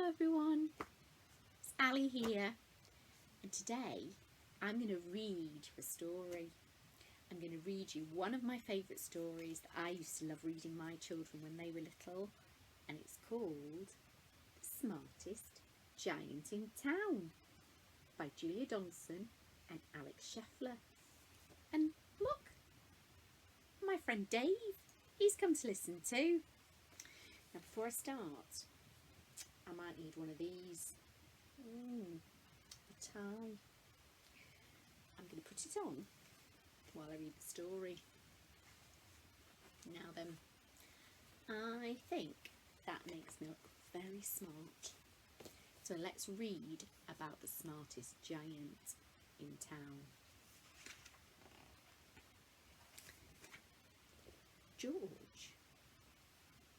Hello everyone, it's Alli here, and today I'm going to read you a story. I'm going to read you one of my favourite stories that I used to love reading my children when they were little, and it's called The Smartest Giant in Town by Donaldson and Alex Scheffler. And look, my friend Dave, he's come to listen too. Now before I start, I might need one of these. A tie. I'm going to put it on while I read the story. Now then, I think that makes me look very smart. So let's read about the smartest giant in town. George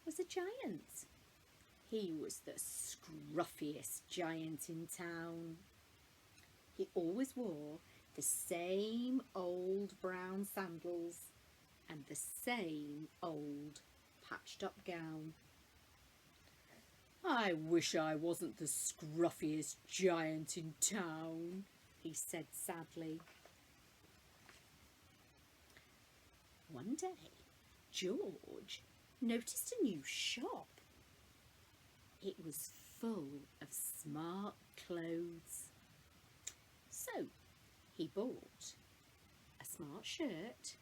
was a giant. He was the scruffiest giant in town. He always wore the same old brown sandals and the same old patched up gown. "I wish I wasn't the scruffiest giant in town," he said sadly. One day, George noticed a new shop. It was full of smart clothes. So he bought a smart shirt,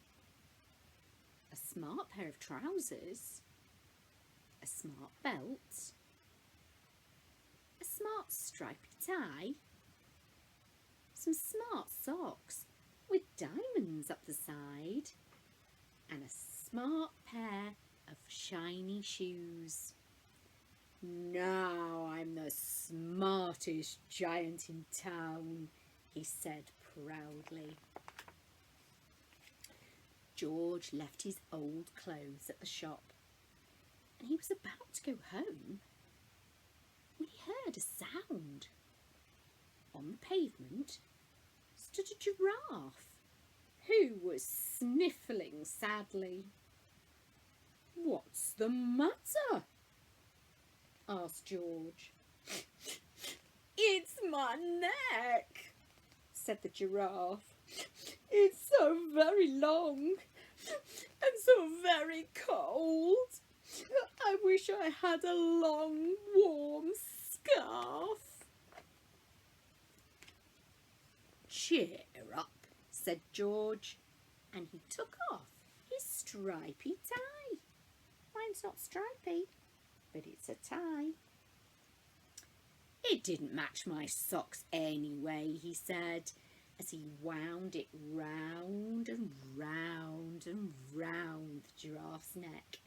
a smart pair of trousers, a smart belt, a smart stripy tie, some smart socks with diamonds up the side, and a smart pair of shiny shoes. "Now I'm the smartest giant in town," he said proudly. George left his old clothes at the shop, and he was about to go home when he heard a sound. On the pavement stood a giraffe who was sniffling sadly. "What's the matter?" asked George. "It's my neck," said the giraffe. "It's so very long and so very cold. I wish I had a long, warm scarf." "Cheer up," said George, and he took off his stripy tie. "Mine's not stripy, but it's a tie." "It didn't match my socks anyway," he said, as he wound it round and round and round the giraffe's neck.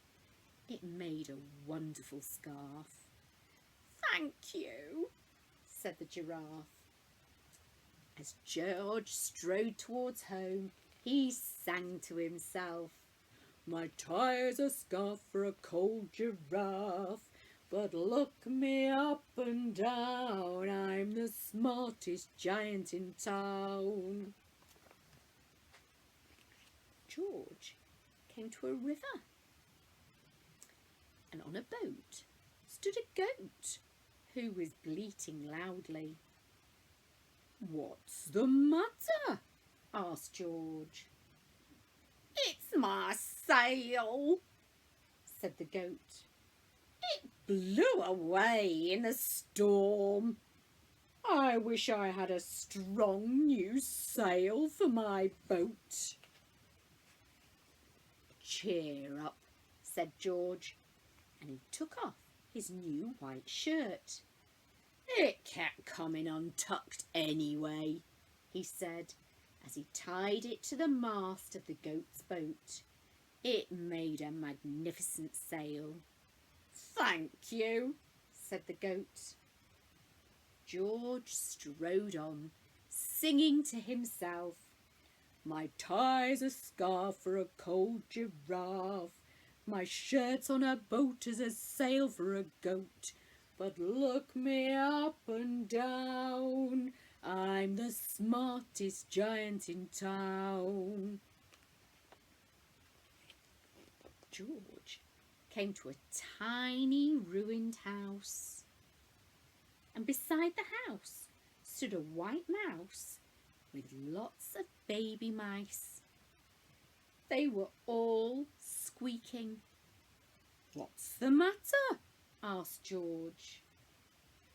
It made a wonderful scarf. "Thank you," said the giraffe. As George strode towards home, he sang to himself, "My tie's a scarf for a cold giraffe, but look me up and down, I'm the smartest giant in town." George came to a river, and on a boat stood a goat who was bleating loudly. "What's the matter?" asked George. "It's my sail," said the goat. "It blew away in the storm. I wish I had a strong new sail for my boat." "Cheer up," said George, and he took off his new white shirt. "It kept coming untucked anyway," he said, as he tied it to the mast of the goat's boat. It made a magnificent sail. "Thank you," said the goat. George strode on, singing to himself, "My tie's a scarf for a cold giraffe, my shirt's on a boat as a sail for a goat, but look me up and down, I'm the smartest giant in town." George came to a tiny ruined house. and beside the house stood a white mouse with lots of baby mice. They were all squeaking. "What's the matter?" asked George.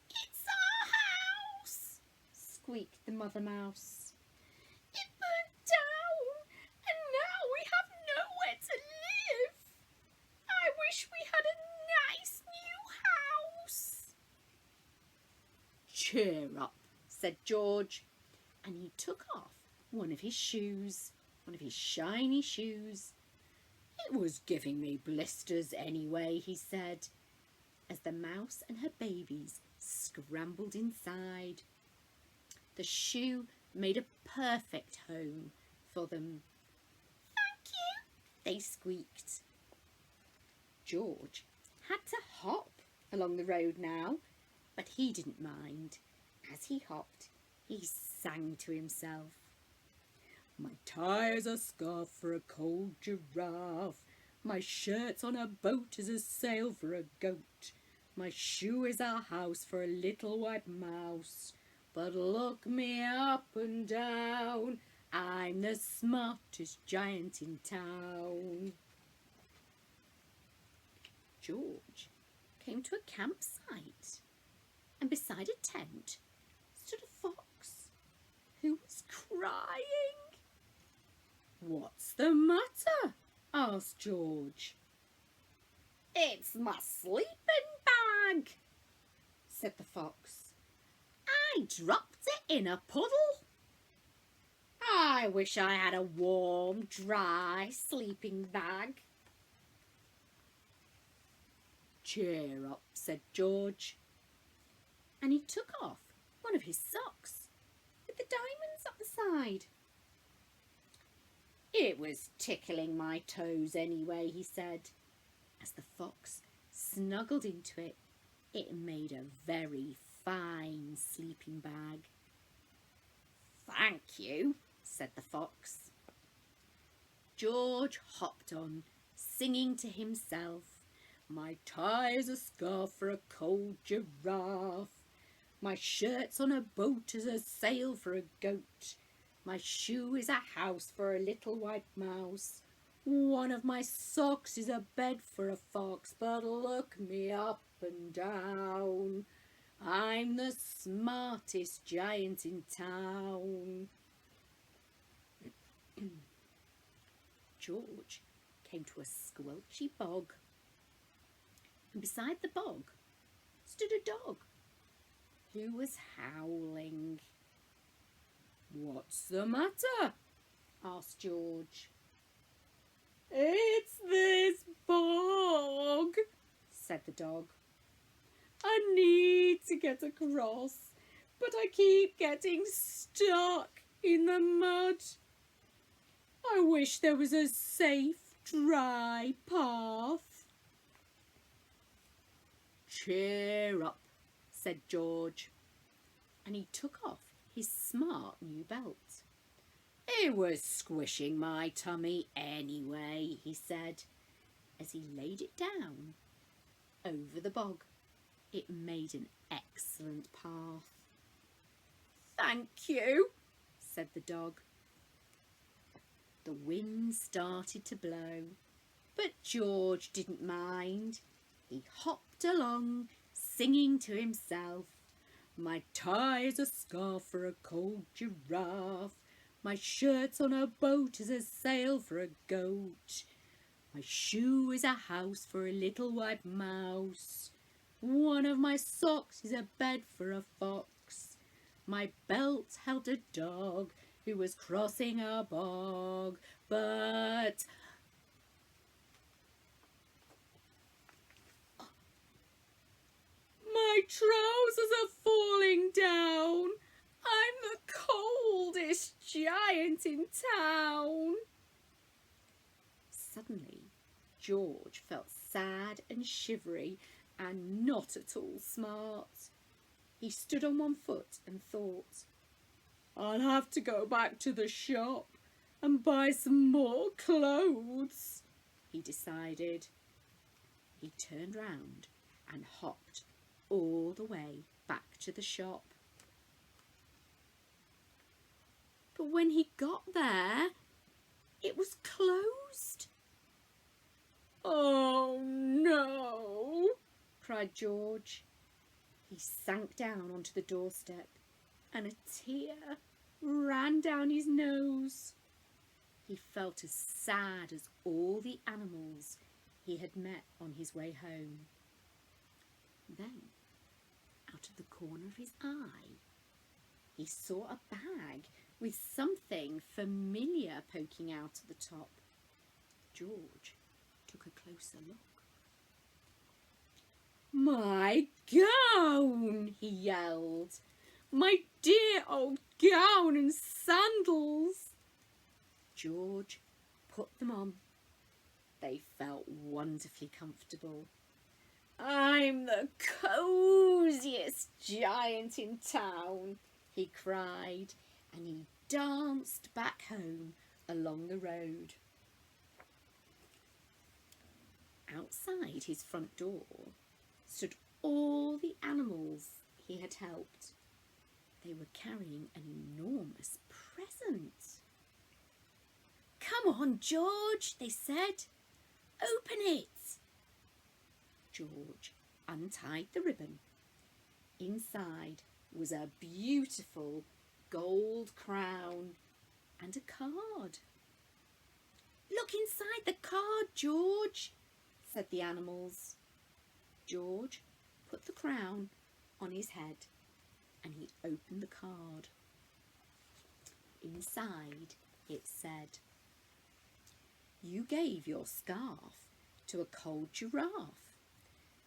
"It's our house," squeaked the mother mouse. "It burnt down and now we have nowhere to live. I wish we had a nice new house." "Cheer up," said George, and he took off one of his shoes, one of his shiny shoes. "It was giving me blisters anyway," he said, as the mouse and her babies scrambled inside. The shoe made a perfect home for them. "Thank you," they squeaked. George had to hop along the road now, but he didn't mind. As he hopped, he sang to himself. "My tie's a scarf for a cold giraffe. My shirt's on a boat as a sail for a goat. My shoe is a house for a little white mouse. But look me up and down, I'm the smartest giant in town." George came to a campsite, and beside a tent stood a fox who was crying. "What's the matter?" asked George. "It's my sleeping bag," said the fox. "I dropped it in a puddle. I wish I had a warm, dry sleeping bag." "Cheer up," said George, and he took off one of his socks with the diamonds up the side. "It was tickling my toes anyway," he said. As the fox snuggled into it, it made a very fine sleeping bag. "Thank you," said the fox. George hopped on, singing to himself. "My tie's a scarf for a cold giraffe. My shirt's on a boat as a sail for a goat. My shoe is a house for a little white mouse. One of my socks is a bed for a fox. But look me up and down, I'm the smartest giant in town." George came to a squelchy bog, and beside the bog stood a dog who was howling. "What's the matter?" asked George. "It's this bog," said the dog. "I need to get across, but I keep getting stuck in the mud. I wish there was a safe, dry path." "Cheer up," said George, and he took off his smart new belt. "It was squishing my tummy anyway," he said, as he laid it down over the bog. It made an excellent path. "Thank you," said the dog. The wind started to blow, but George didn't mind. He hopped along, singing to himself. "My tie's a scarf for a cold giraffe. My shirt's on a boat as a sail for a goat. My shoe is a house for a little white mouse. One of my socks is a bed for a fox. My belt held a dog who was crossing a bog. But my trousers are falling down. I'm the coldest giant in town." Suddenly, George felt sad and shivery and not at all smart. He stood on one foot and thought, "I'll have to go back to the shop and buy some more clothes," he decided. He turned round and hopped all the way back to the shop. But when he got there, it was closed. "Oh no!" cried George. He sank down onto the doorstep and a tear ran down his nose. He felt as sad as all the animals he had met on his way home. Then, out of the corner of his eye, he saw a bag with something familiar poking out at the top. George took a closer look. "My gown!" he yelled. "My dear old gown and sandals!" George put them on. They felt wonderfully comfortable. "I'm the cosiest giant in town," he cried, and he danced back home along the road. Outside his front door stood all the animals he had helped. They were carrying an enormous present. "Come on, George," they said. "Open it." George untied the ribbon. Inside was a beautiful gold crown and a card. "Look inside the card, George," said the animals. George put the crown on his head and he opened the card. Inside it said, "You gave your scarf to a cold giraffe,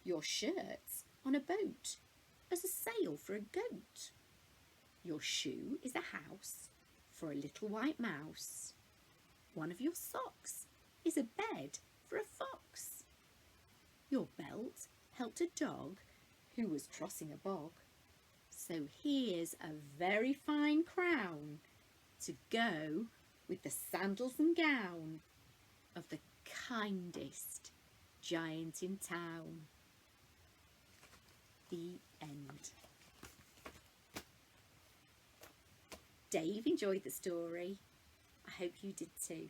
your shirts on a boat as a sail for a goat. Your shoe is a house for a little white mouse. One of your socks is a bed for a fox. Your belt helped a dog who was crossing a bog. So here's a very fine crown to go with the sandals and gown of the kindest giant in town." The end. Dave enjoyed the story. I hope you did too.